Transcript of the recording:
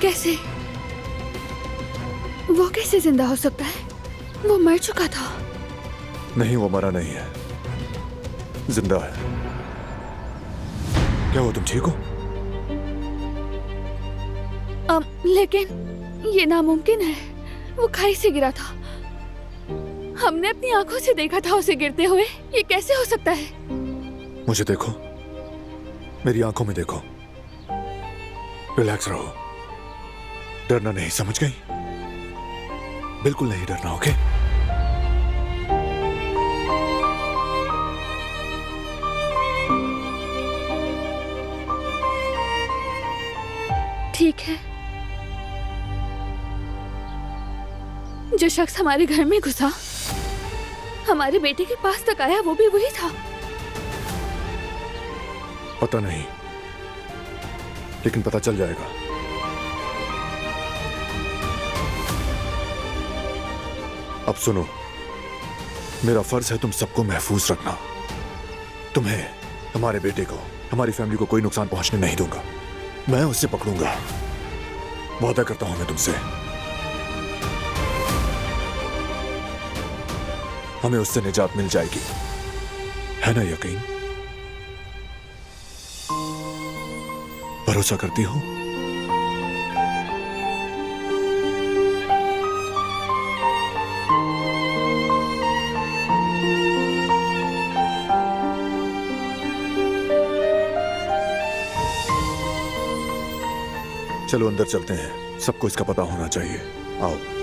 कैसे? वो कैसे जिंदा हो सकता है? वो मर चुका था। नहीं, वो मरा नहीं है, जिंदा है। क्या हुआ, तुम ठीक हो? लेकिन ये नामुमकिन है। वो खाई से गिरा था। हमने अपनी आंखों से देखा था उसे गिरते हुए। ये कैसे हो सकता है? मुझे देखो, मेरी आंखों में देखो। रिलैक्स रहो, डरना नहीं, समझ गई? बिल्कुल नहीं डरना, ओके? ठीक है। जो शख्स हमारे घर में घुसा, हमारे बेटे के पास तक आया, वो भी वही था। पता नहीं, लेकिन पता चल जाएगा। अब सुनो, मेरा फर्ज है तुम सबको महफूज रखना। तुम्हें, हमारे बेटे को, हमारी फैमिली को कोई नुकसान पहुंचने नहीं दूंगा। मैं उसे पकड़ूंगा, वादा करता हूं मैं तुमसे। हमें उससे निजात मिल जाएगी, है ना यकीन? भरोसा करती हो? चलो अंदर चलते हैं, सबको इसका पता होना चाहिए। आओ।